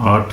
8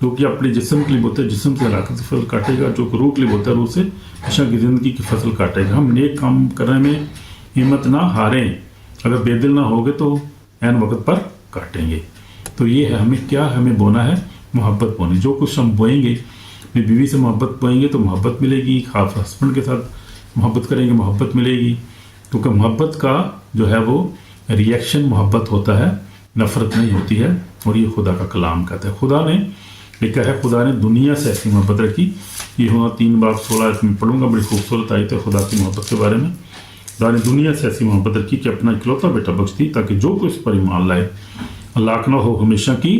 جو کہ اپنے جسم کے لیے ہوتا ہے جسم سے ہلاکت کی فصل کاٹے گا، جو کہ روح کے لیے ہوتا ہے روح سے ہمیشہ کی زندگی کی فصل کاٹے گا۔ ہم نیک کام کرنے میں ہمت نہ ہاریں، اگر بے دل نہ ہوگے تو عین وقت پر کاٹیں گے۔ تو یہ ہے ہمیں کیا ہمیں بونا ہے، محبت بونی۔ جو کچھ ہم بوئیں گے، اپنی بیوی سے محبت بوئیں گے تو محبت ملے گی، خاص ہسبینڈ کے ساتھ محبت کریں گے محبت ملے گی، کیونکہ محبت کا جو ہے وہ ریئیکشن محبت ہوتا ہے، نفرت نہیں ہوتی ہے، اور یہ خدا کا کلام کہتا ہے۔ خدا نے لکھا ہے خدا نے دنیا سے ایسی محبت رکھی، یہ ہونا 3:16 میں پڑھوں گا، بڑی خوبصورت آیت ہے خدا کی محبت کے بارے میں۔ خدا نے دنیا سے ایسی محبت رکھی کہ اپنا اکلوتا بیٹا بخش دی تاکہ جو کوئی اس پر ایمان لائے ہلاک نہ ہو، ہمیشہ کی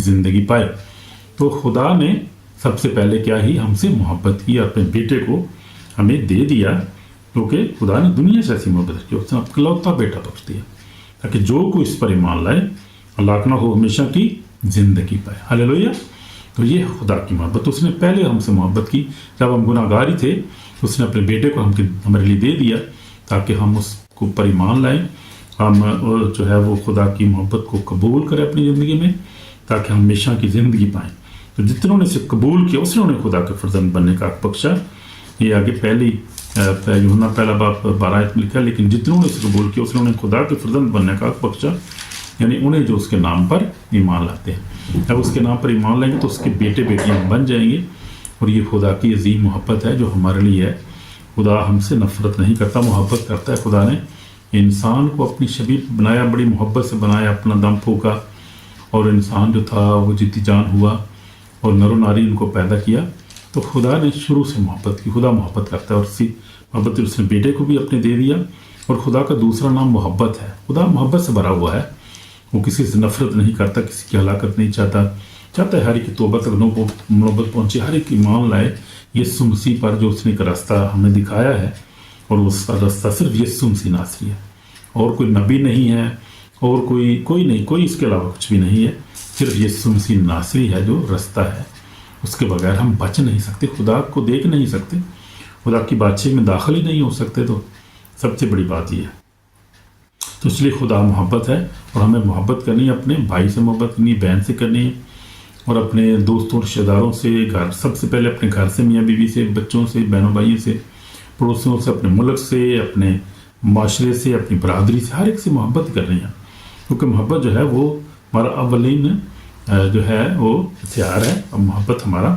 زندگی پائے۔ تو خدا نے سب سے پہلے کیا ہی ہم سے محبت کی، اپنے بیٹے کو ہمیں دے دیا، کیونکہ خدا نے دنیا سے ایسی محبت رکھی، اس نے اکلوتا بیٹا بخش دیا تاکہ جو کوئی اس پر ایمان لائے ہلاک نہ ہو، ہمیشہ کی زندگی پائے۔ ہلیلویا۔ تو یہ خدا کی محبت، اس نے پہلے ہم سے محبت کی، جب ہم گناہ گار ہی تھے اس نے اپنے بیٹے کو ہمارے لیے دے دیا تاکہ ہم اس کو پر ایمان لائیں، ہم جو ہے وہ خدا کی محبت کو قبول کریں اپنی زندگی میں تاکہ ہم ہمیشہ کی زندگی پائیں۔ تو جتنوں نے اسے قبول کیا اس نے انہیں خدا کے فرزند بننے کا حق بخشا۔ یہ آگے یوحنا پہلا باب 12 میں لکھا، لیکن جتنوں نے اسے قبول کیا اس نے انہیں خدا کے فرزند بننے کا حق بخشا، یعنی انہیں جو اس کے نام پر ایمان لاتے ہیں۔ جب اس کے نام پر ایمان لائیں گے تو اس کے بیٹے بیٹیاں بن جائیں گے، اور یہ خدا کی عظیم محبت ہے جو ہمارے لیے ہے۔ خدا ہم سے نفرت نہیں کرتا، محبت کرتا ہے۔ خدا نے انسان کو اپنی شبیہ بنایا، بڑی محبت سے بنایا، اپنا دم پھونکا، اور انسان جو تھا وہ جدی جان ہوا اور نر و ناری ان کو پیدا کیا۔ تو خدا نے شروع سے محبت کی، خدا محبت کرتا ہے، اور اسی محبت اس نے بیٹے کو بھی اپنے دے دیا۔ اور خدا کا دوسرا نام محبت ہے، خدا محبت سے بھرا ہوا ہے، وہ کسی سے نفرت نہیں کرتا، کسی کی ہلاکت نہیں چاہتا ہے ہر ایک کی توبہ تک نوبت پہنچے، ہر ایک ایمان لائے یسوع مسیح پر جو اس نے ایک راستہ ہمیں دکھایا ہے، اور اس کا راستہ صرف یسوع مسیح ناصری ہے، اور کوئی نبی نہیں ہے، اور کوئی نہیں، کوئی اس کے علاوہ کچھ بھی نہیں ہے، صرف یسوع مسیح ناصری ہے جو راستہ ہے۔ اس کے بغیر ہم بچ نہیں سکتے، خدا کو دیکھ نہیں سکتے، خدا کی بادشاہی میں داخل ہی نہیں ہو سکتے۔ تو سب سے بڑی بات یہ ہے، تو اس لیے خدا محبت ہے، اور ہمیں محبت کرنی ہے، اپنے بھائی سے محبت کرنی ہے، بہن سے کرنی ہے، اور اپنے دوستوں رشتہ داروں سے، سب سے پہلے اپنے گھر سے، میاں بیوی سے، بچوں سے، بہنوں بھائیوں سے، پڑوسیوں سے، اپنے ملک سے، اپنے معاشرے سے، اپنی برادری سے، ہر ایک سے محبت کرنی ہے، کیونکہ محبت جو ہے وہ ہمارا اولین جو ہے وہ ہتھیار ہے، اور محبت ہمارا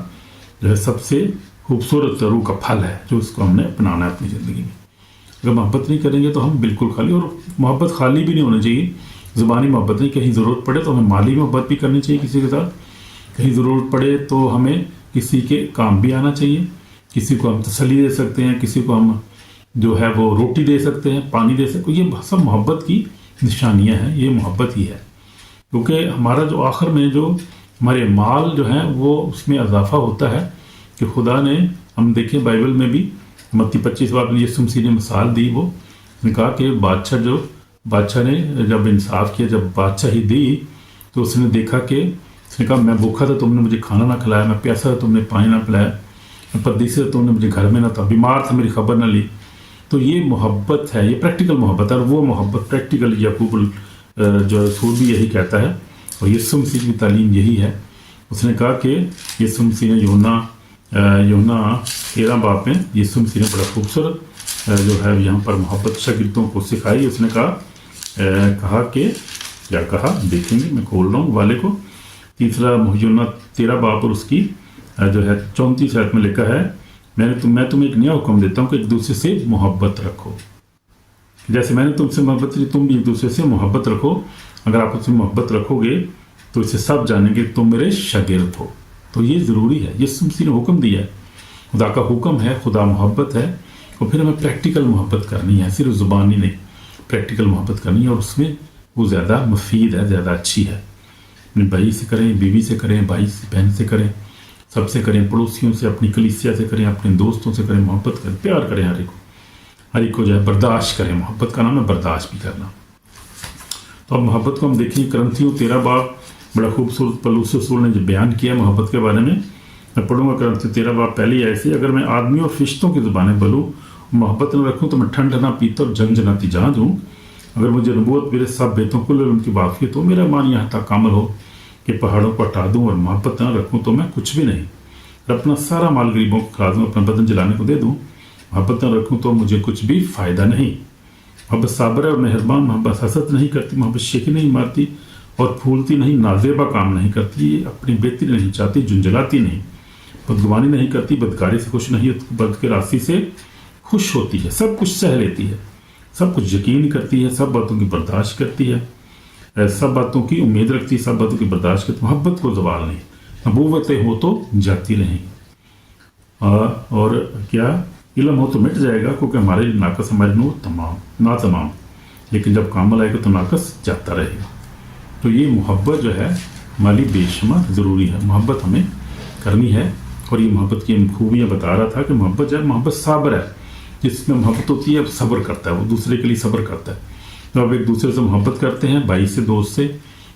جو ہے سب سے خوبصورت روح کا پھل ہے جو اس کو ہم نے اپنانا ہے اپنی زندگی میں۔ اگر محبت نہیں کریں گے تو ہم بالکل خالی، اور محبت خالی بھی نہیں ہونا چاہیے، زبانی محبت نہیں، کہیں ضرورت پڑے تو ہمیں مالی محبت بھی کرنی چاہیے کسی کے ساتھ، کہیں ضرورت پڑے تو ہمیں کسی کے کام بھی آنا چاہیے، کسی کو ہم تسلی دے سکتے ہیں، کسی کو ہم جو ہے وہ روٹی دے سکتے ہیں، پانی دے سکتے ہیں، یہ سب محبت کی نشانیاں ہیں، یہ محبت ہی ہے، کیونکہ ہمارا جو آخر میں جو ہمارے مال جو ہیں وہ اس میں اضافہ ہوتا ہے، کہ خدا نے ہم دیکھیں بائبل میں بھی متی 25 باب میں یسوع مسیح نے مثال دی، وہ نے کہا کہ بادشاہ نے جب انصاف کیا، جب بادشاہی دی تو اس نے دیکھا کہ اس نے کہا میں بھوکا تھا تم نے مجھے کھانا نہ کھلایا، میں پیاسا تھا تم نے پانی نہ پلایا، میں پردیسی تھا تم نے مجھے گھر میں نہ تھا، بیمار تھا میری خبر نہ لی۔ تو یہ محبت ہے، یہ پریکٹیکل محبت ہے، اور وہ محبت پریکٹیکل یعقوب جو رسول بھی یہی کہتا ہے، اور یسوع مسیح کی تعلیم یہی ہے۔ اس نے کہا کہ یسوع مسیح نے یوحنا 13 باب میں یسوع مسیح نے بڑا خوبصورت جو ہے یہاں پر محبت شاگردوں کو سکھائی۔ اس نے کہا کہ کیا کہا دیکھیں گے، میں کھول رہا ہوں والے کو، تیسرا یوحنا 13 باب اور اس کی جو ہے 34 آیت میں لکھا ہے، میں تمہیں ایک نیا حکم دیتا ہوں کہ ایک دوسرے سے محبت رکھو، جیسے میں نے تم سے محبت کی تم بھی ایک دوسرے سے محبت رکھو، اگر آپ اس سے محبت رکھو گے تو اسے سب جانیں گے تم میرے شاگرد ہو۔ تو یہ ضروری ہے، یسوع مسیح نے حکم دیا ہے، خدا کا حکم ہے، خدا محبت ہے، اور پھر ہمیں پریکٹیکل محبت کرنی ہے، صرف زبانی نہیں، پریکٹیکل محبت کرنی ہے، اور اس میں وہ زیادہ مفید ہے، زیادہ اچھی ہے۔ اپنے بھائی سے کریں، بیوی سے کریں، بھائی سے بہن سے کریں، سب سے کریں، پڑوسیوں سے، اپنی کلیسیا سے کریں، اپنے دوستوں سے کریں، محبت کریں، پیار کریں، ہر ایک کو جو ہے برداشت کریں، محبت کا نام ہے برداشت بھی کرنا۔ تو اب محبت کو ہم دیکھیں، کرنتھیوں 13 باب بڑا خوبصورت پولس رسول نے جو بیان کیا محبت کے بارے میں پڑھوں گا۔ کرنتھیوں 13 باب پہلی ایسی، اگر میں آدمیوں اور فرشتوں کی زبانیں بولوں، محبت نہ رکھوں تو میں ٹھنڈ نہ پیتا اور جنگ نہ تجاج ہوں، اگر مجھے نبوت میرے سب بیتوں کو ان کی واقفیت ہو، میرا ایمان یہاں تک کامل ہو کہ پہاڑوں کو ہٹا دوں اور محبت نہ رکھوں تو میں کچھ بھی نہیں، اور اپنا سارا مال غریبوں کو کھلا دوں، اپنا بدن جلانے کو دے دوں، محبت نہ رکھوں تو مجھے کچھ بھی فائدہ نہیں۔ محبت صابر ہے اور مہربان، محبت حسد نہیں کرتی، محبت شیخی نہیں مارتی اور پھولتی نہیں، نازیبا کام نہیں کرتی، اپنی بہتری نہیں چاہتی، جنجلاتی نہیں، بدگمانی نہیں کرتی، بدکاری سے خوش نہیں، بد کے راستے سے خوش ہوتی ہے، سب کچھ سہ لیتی ہے، سب کچھ یقین کرتی ہے، سب باتوں کی برداشت کرتی ہے، سب باتوں کی امید رکھتی ہے، سب باتوں کی برداشت کرتی ہے، محبت کو زوال نہیں، نبوتیں ہو تو جاتی رہیں، اور کیا علم ہو تو مٹ جائے گا، کیونکہ ہمارے لیے ناقص ہمارے نور تمام، لیکن جب کامل آئے گا تو ناقص جاتا رہے گا۔ تو یہ محبت جو ہے ہماری بے شمار ضروری ہے، محبت ہمیں کرنی ہے، اور یہ محبت کی خوبیاں بتا رہا تھا کہ محبت جو ہے محبت صابر ہے، جس میں محبت ہوتی ہے صبر کرتا ہے، وہ دوسرے کے لیے صبر کرتا ہے، جب آپ ایک دوسرے سے محبت کرتے ہیں، بھائی سے، دوست سے،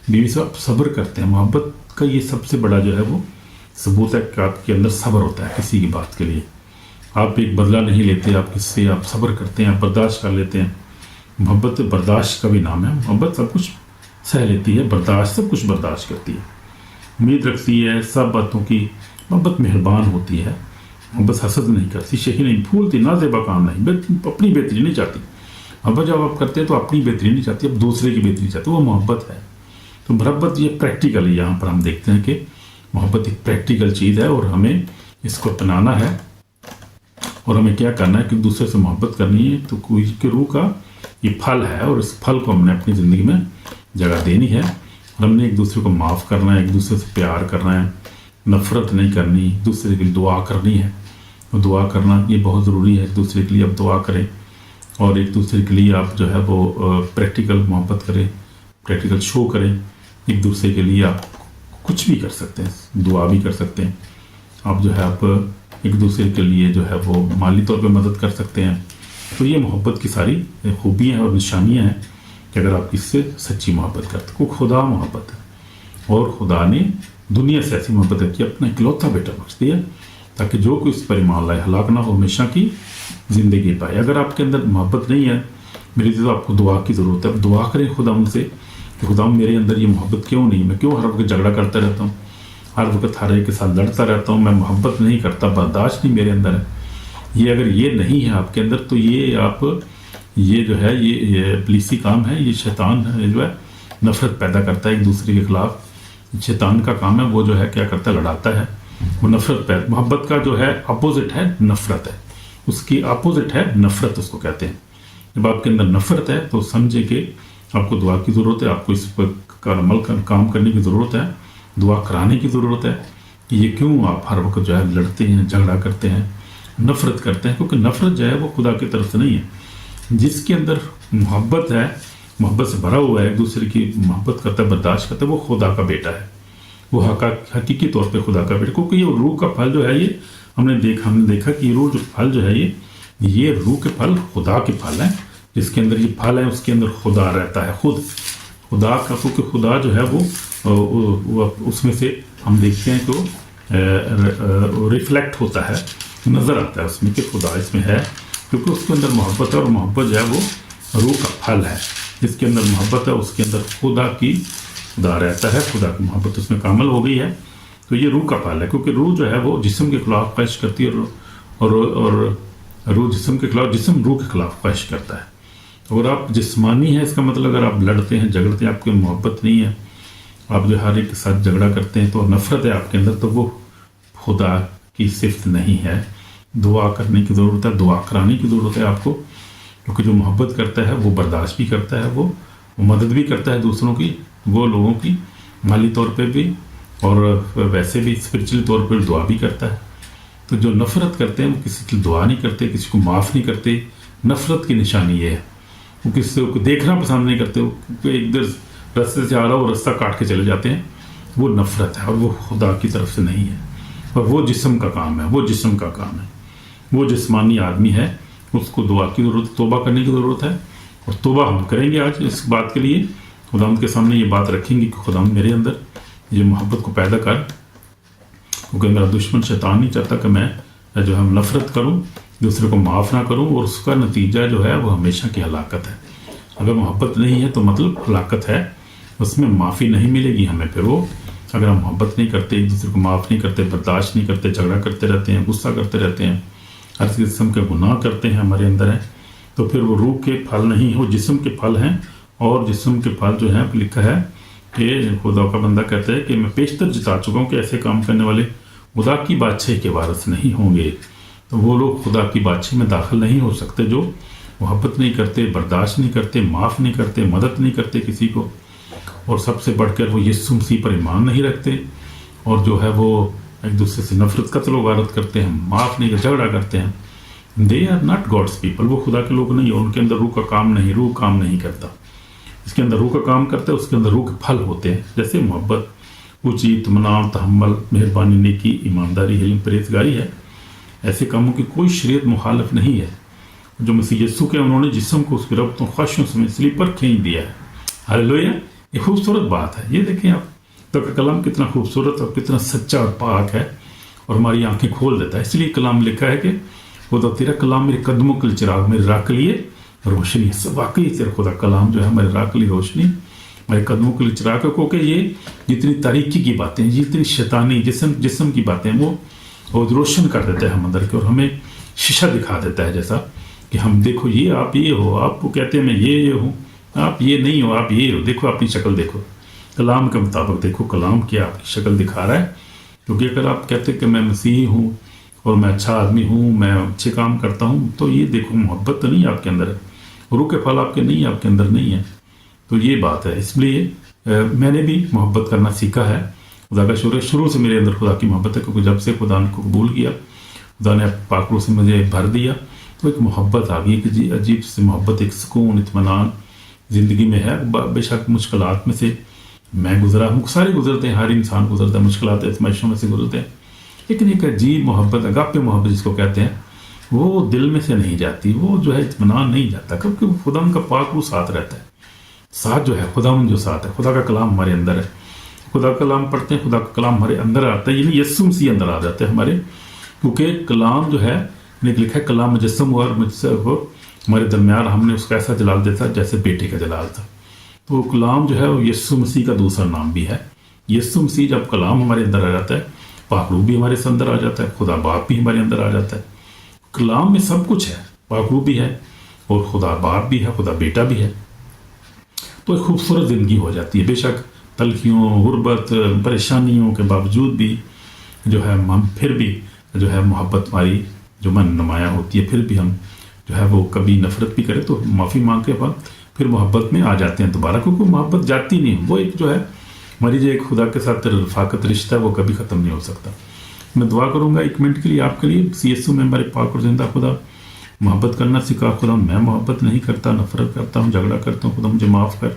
بیوی سے، آپ صبر کرتے ہیں، محبت کا یہ سب سے بڑا جو ہے وہ ثبوت ہے کہ آپ کے اندر صبر ہوتا ہے کسی کی بات کے لیے، آپ ایک بدلہ نہیں لیتے، آپ کس سے آپ صبر کرتے ہیں، آپ برداشت کر لیتے ہیں، محبت برداشت کا بھی نام ہے، محبت سب کچھ سہ لیتی ہے، برداشت سب کچھ برداشت کرتی ہے، امید رکھتی ہے سب باتوں کی، محبت مہربان ہوتی ہے، محبت حسد نہیں کرتی، شیخی نہیں پھولتی، نازیبا کام نہیں، اپنی بہتری نہیں چاہتی، محبت جب آپ کرتے ہیں تو اپنی بہتری نہیں چاہتی، اب دوسرے کی بہتری چاہتی، وہ محبت ہے۔ تو محبت یہ پریکٹیکل ہے، یہاں پر ہم دیکھتے ہیں کہ محبت ایک پریکٹیکل چیز ہے، اور ہمیں اس کو اپنانا ہے، اور ہمیں کیا کرنا ہے کہ دوسرے سے محبت کرنی ہے، تو کوئی کی روح کا یہ پھل ہے، اور اس پھل کو ہم نے اپنی زندگی میں جگہ دینی ہے، اور ہم نے ایک دوسرے کو معاف کرنا ہے، ایک دوسرے سے پیار کرنا ہے، نفرت نہیں کرنی، ایک دوسرے کے لیے دعا کرنی ہے، اور دعا کرنا یہ بہت ضروری ہے، ایک دوسرے کے لیے آپ دعا کریں، اور ایک دوسرے کے لیے آپ جو ہے وہ پریکٹیکل محبت کریں، پریکٹیکل شو کریں، ایک دوسرے کے لیے آپ کچھ بھی کر سکتے ہیں، دعا بھی کر سکتے ہیں، آپ جو ہے آپ ایک دوسرے کے لیے جو ہے وہ مالی طور پہ مدد کر سکتے ہیں۔ تو یہ محبت کی ساری خوبیاں ہیں اور نشانیاں ہیں کہ اگر آپ کس سے سچی محبت کرتے ہیں، کو خدا محبت ہے، اور خدا نے دنیا سے ایسی محبت ہے کہ اپنا اکلوتا بیٹا بخش دیا تاکہ جو کوئی اس پر ایمان لائے ہلاک نہ ہو، ہمیشہ کی زندگی پائے۔ اگر آپ کے اندر محبت نہیں ہے میری تو آپ کو دعا کی ضرورت ہے، دعا کریں خدا ان سے کہ خدا میرے اندر یہ محبت کیوں نہیں، میں کیوں ہر وقت جھگڑا کرتا رہتا ہوں، ہر وقت ہر ایک کے ساتھ لڑتا رہتا ہوں، میں محبت نہیں کرتا، برداشت نہیں میرے اندر ہے۔ یہ اگر یہ نہیں ہے آپ کے اندر تو یہ جو ہے یہ ابلیسی کام ہے، یہ شیطان ہے جو ہے نفرت پیدا کرتا ہے ایک دوسرے کے خلاف، شیطان کا کام ہے، وہ جو ہے کیا کرتا ہے، لڑاتا ہے، وہ نفرت پیدا، محبت کا جو ہے اپوزٹ ہے نفرت ہے، اس کی اپوزٹ ہے نفرت، اس کو کہتے ہیں۔ جب آپ کے اندر نفرت ہے تو سمجھے کہ آپ کو دعا کی ضرورت ہے، آپ کو اس پر عمل کام کرنے کی ضرورت ہے، دعا کرانے کی ضرورت ہے کہ یہ کیوں آپ ہر وقت جو ہے لڑتے ہیں، جھگڑا کرتے ہیں، نفرت کرتے ہیں، کیونکہ نفرت جو ہے وہ خدا کی طرف سے نہیں ہے۔ جس کے اندر محبت ہے، محبت سے بھرا ہوا ہے، ایک دوسرے کی محبت کرتا ہے، برداشت کرتا ہے، وہ خدا کا بیٹا ہے، وہ حقیقی طور پہ خدا کا بیٹا، کیونکہ یہ روح کا پھل جو ہے یہ ہم نے دیکھا کہ یہ روح جو پھل جو ہے یہ روح کے پھل خدا کے پھل ہیں، جس کے اندر یہ پھل ہے اس کے اندر خدا رہتا ہے، خدا کا، کیونکہ خدا جو ہے وہ اس میں سے ہم دیکھتے ہیں کہ ریفلیکٹ ہوتا ہے، نظر آتا ہے اس میں کہ خدا اس میں ہے، کیونکہ اس کے اندر محبت ہے، اور محبت جو ہے وہ روح کا پھل ہے، جس کے اندر محبت ہے اس کے اندر خدا رہتا ہے، خدا کی محبت اس میں کامل ہو گئی ہے، تو یہ روح کا پھل ہے، کیونکہ روح جو ہے وہ جسم کے خلاف خواہش کرتی ہے، اور روح جسم کے خلاف، جسم روح کے خلاف خواہش کرتا ہے۔ اگر آپ جسمانی ہیں، اس کا مطلب اگر آپ لڑتے ہیں، جھگڑتے ہیں، آپ کی محبت نہیں ہے، آپ جو ہر ایک کے ساتھ جھگڑا کرتے ہیں تو نفرت ہے آپ کے اندر، تو وہ خدا کی صفت نہیں ہے۔ دعا کرنے کی ضرورت ہے، دعا کرانے کی ضرورت ہے آپ کو، کیونکہ جو محبت کرتا ہے وہ برداشت بھی کرتا ہے، وہ مدد بھی کرتا ہے دوسروں کی، وہ لوگوں کی مالی طور پہ بھی اور ویسے بھی اسپرچولی طور پر دعا بھی کرتا ہے۔ تو جو نفرت کرتے ہیں وہ کسی کی دعا نہیں کرتے، کسی کو معاف نہیں کرتے، نفرت کی نشانی یہ ہے، وہ کسی کو دیکھنا پسند نہیں کرتے، وہ ایک در رستے سے آ رہا وہ رستہ کاٹ کے چلے جاتے ہیں، وہ نفرت ہے، اور وہ خدا کی طرف سے نہیں ہے، اور وہ جسم کا کام ہے، وہ جسم کا کام ہے، وہ جسمانی آدمی ہے، اس کو دعا کی ضرورت، توبہ کرنے کی ضرورت ہے، اور توبہ ہم کریں گے آج اس بات کے لیے، خدا کے سامنے یہ بات رکھیں گے کہ خدا میرے اندر یہ محبت کو پیدا کر، کیونکہ میرا دشمن شیطان نہیں چاہتا کہ میں جو ہم نفرت کروں، دوسرے کو معاف نہ کروں، اور اس کا نتیجہ جو ہے وہ ہمیشہ کی ہلاکت ہے۔ اگر محبت نہیں ہے تو مطلب ہلاکت ہے، اس میں معافی نہیں ملے گی ہمیں، پھر وہ اگر ہم محبت نہیں کرتے، ایک دوسرے کو معاف نہیں کرتے، برداشت نہیں کرتے، جھگڑا کرتے رہتے ہیں، غصہ کرتے رہتے ہیں، ہر قسم کے گناہ کرتے ہیں ہمارے اندر ہیں، تو پھر وہ روح کے پھل نہیں، وہ جسم کے پھل ہیں. اور جسم کے پھل جو ہیں لکھا ہے کہ خدا کا بندہ کہتا ہے کہ میں پیشتر جتا چکا ہوں کہ ایسے کام کرنے والے خدا کی بادشاہی کے وارث نہیں ہوں گے. تو وہ لوگ خدا کی بادشاہی میں داخل نہیں ہو سکتے جو محبت نہیں کرتے، برداشت نہیں کرتے، معاف نہیں کرتے، مدد نہیں کرتے کسی کو، اور سب سے بڑھ کر وہ یسوع مسیح پر ایمان نہیں رکھتے، اور جو ہے وہ ایک دوسرے سے نفرت قتل و غارت کرتے ہیں، معاف نہیں کرتے، جھگڑا کرتے ہیں. They are not gods people. وہ خدا کے لوگ نہیں ہیں. ان کے اندر روح کا کام نہیں، روح کام نہیں کرتا. اس کے اندر روح کا کام کرتا ہے، اس کے اندر روح کے پھل ہوتے ہیں، جیسے محبت، اونچی، اطمینان، تحمل، مہربانی، نیکی، ایمانداری، حلم، پرہیزگاری ہے. ایسے کاموں کی کوئی شریعت مخالف نہیں ہے. جو مسیح یسوع کے انہوں نے جسم کو اس کی ربطوں خواہشوں سمیت صلیب پر کھینچ دیا ہے. ہاللیلویہ. یہ خوبصورت بات ہے. یہ دیکھیں آپ تو کلام کتنا خوبصورت اور کتنا سچا اور پاک ہے، اور ہماری آنکھیں کھول دیتا ہے. اس لیے کلام لکھا ہے کہ خدا تیرا کلام میرے قدموں کے لیے چراغ، میرے راہ کے لیے روشنی. واقعی تیرا خدا کلام جو ہے ہمارے راہ کے لیے روشنی، ہمارے قدموں کے لیے چراغ ہے. کیونکہ یہ جتنی تاریکی کی باتیں، جتنی شیطانی جسم کی باتیں وہ روشن کر دیتا ہے ہم اندر کے، اور ہمیں شیشہ دکھا دیتا ہے، جیسا کہ ہم دیکھو یہ آپ یہ ہو، آپ کو کہتے ہیں میں یہ ہوں، آپ یہ نہیں ہو، آپ یہ ہو، دیکھو اپنی شکل دیکھو، کلام کے مطابق دیکھو کلام کیا آپ کی شکل دکھا رہا ہے. کیونکہ اگر آپ کہتے کہ میں مسیحی ہوں اور میں اچھا آدمی ہوں، میں اچھے کام کرتا ہوں، تو یہ دیکھو محبت تو نہیں آپ کے اندر ہے، روح کے پھل آپ کے نہیں، آپ کے اندر نہیں ہے. تو یہ بات ہے. اس لیے میں نے بھی محبت کرنا سیکھا ہے. خدا کا شروع سے میرے اندر خدا کی محبت ہے، کیونکہ جب سے خدا نے کو قبول کیا، خدا نے پاک روح سے مجھے بھر دیا، تو ایک محبت آ گئی کہ عجیب سے محبت، ایک سکون، اطمینان زندگی میں ہے. بے شک مشکلات میں سے میں گزرا ہوں، سارے گزرتے ہیں، ہر انسان گزرتا ہے، مشکلات آزمائشوں میں سے گزرتے ہیں، لیکن ایک عجیب محبت، اگاپے محبت جس کو کہتے ہیں، وہ دل میں سے نہیں جاتی، وہ جو ہے اطمینان نہیں جاتا، کیونکہ وہ خدا کا پاک روح ساتھ رہتا ہے. ساتھ جو ہے خدا جو ساتھ ہے، خدا کا کلام ہمارے اندر ہے. خدا کا کلام پڑھتے ہیں، خدا کا کلام ہمارے اندر آتا ہے، یعنی یسوع مسیح اندر آ جاتے ہیں ہمارے. کیونکہ کلام جو ہے لکھا ہے کلام مجسم ہوا اور مجھ سے ہمارے درمیان ہم نے اس کا ایسا جلال دیتا جیسے بیٹے کا جلال تھا. تو کلام جو ہے وہ یسوع مسیح کا دوسرا نام بھی ہے. یسوع مسیح جب کلام ہمارے اندر آ جاتا ہے، پاک روح بھی ہمارے اندر آ جاتا ہے، خدا باپ بھی ہمارے اندر آ جاتا ہے. کلام میں سب کچھ ہے، پاک روح بھی ہے اور خدا باپ بھی ہے، خدا بیٹا بھی ہے. تو ایک خوبصورت زندگی ہو جاتی ہے. بے شک تلخیوں، غربت، پریشانیوں کے باوجود بھی جو ہے ہم پھر بھی جو ہے محبت ہماری جو من نمایاں ہوتی ہے، پھر بھی ہم جو ہے وہ کبھی نفرت بھی کرے تو معافی مانگ کے بعد پھر محبت میں آ جاتے ہیں دوبارہ، کیونکہ محبت جاتی نہیں. وہ ایک جو ہے ہماری جو ایک خدا کے ساتھ رفاقت رشتہ ہے وہ کبھی ختم نہیں ہو سکتا. میں دعا کروں گا ایک منٹ کے لیے آپ کے لیے. یسوع میں ہمارے پاک اور زندہ خدا، محبت کرنا سکھا خدا. میں محبت نہیں کرتا، نفرت کرتا ہوں، جھگڑا کرتا ہوں. خدا مجھے معاف کر،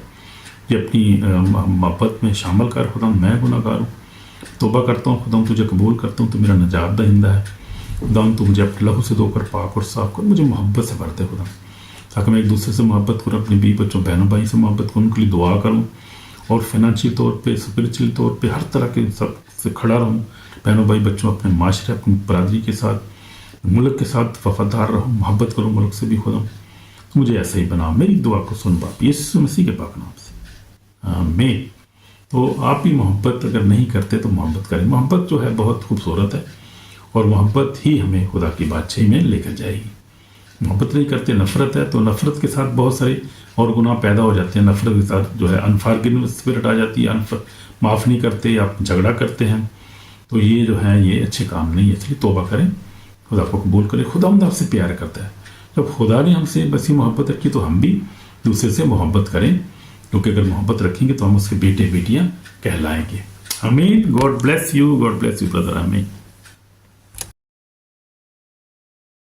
یہ اپنی محبت میں شامل کر. خدا میں گناہ گار ہوں، توبہ کرتا ہوں. خدا تجھے قبول کرتا ہوں، تو میرا نجات دہندہ ہے. خدا تو مجھے اپنے لہو سے دھو کر پاک اور صاف کر، مجھے محبت سے بھر دے خدا، تاکہ میں ایک دوسرے سے محبت کروں، اپنے بیوی بچوں بہنوں بھائی سے محبت کروں، ان کے لیے دعا کروں، اور فائنینشیل طور پہ، اسپرچل طور پہ، ہر طرح کے سب سے کھڑا رہوں. بہنوں بھائی بچوں، اپنے معاشرے، اپنی برادری کے ساتھ، ملک کے ساتھ وفادار رہوں، محبت کروں ملک سے بھی. خدا مجھے ایسا ہی بنا. میری دعا کو سن باپ یسوع مسیح کے پاک نام سے، آمین. تو آپ بھی محبت اگر نہیں کرتے تو محبت کریں. محبت جو ہے بہت خوبصورت ہے، اور محبت ہی ہمیں خدا کی بادشاہی میں لے کر جائے گی. محبت نہیں کرتے، نفرت ہے، تو نفرت کے ساتھ بہت سارے اور گناہ پیدا ہو جاتے ہیں. نفرت کے ساتھ جو ہے انفارگیونیس اسپرٹ آ جاتی ہے، معاف نہیں کرتے، آپ جھگڑا کرتے ہیں، تو یہ جو ہے یہ اچھے کام نہیں ہے. اس لیے توبہ کریں، خدا کو قبول کریں. خدا آپ سے پیار کرتا ہے. جب خدا نے ہم سے بسی محبت رکھی تو ہم بھی دوسرے سے محبت کریں، کیونکہ اگر محبت رکھیں گے تو ہم اس کے بیٹے بیٹیاں کہلائیں گے. آمین. God bless you, God bless you brother. آمین.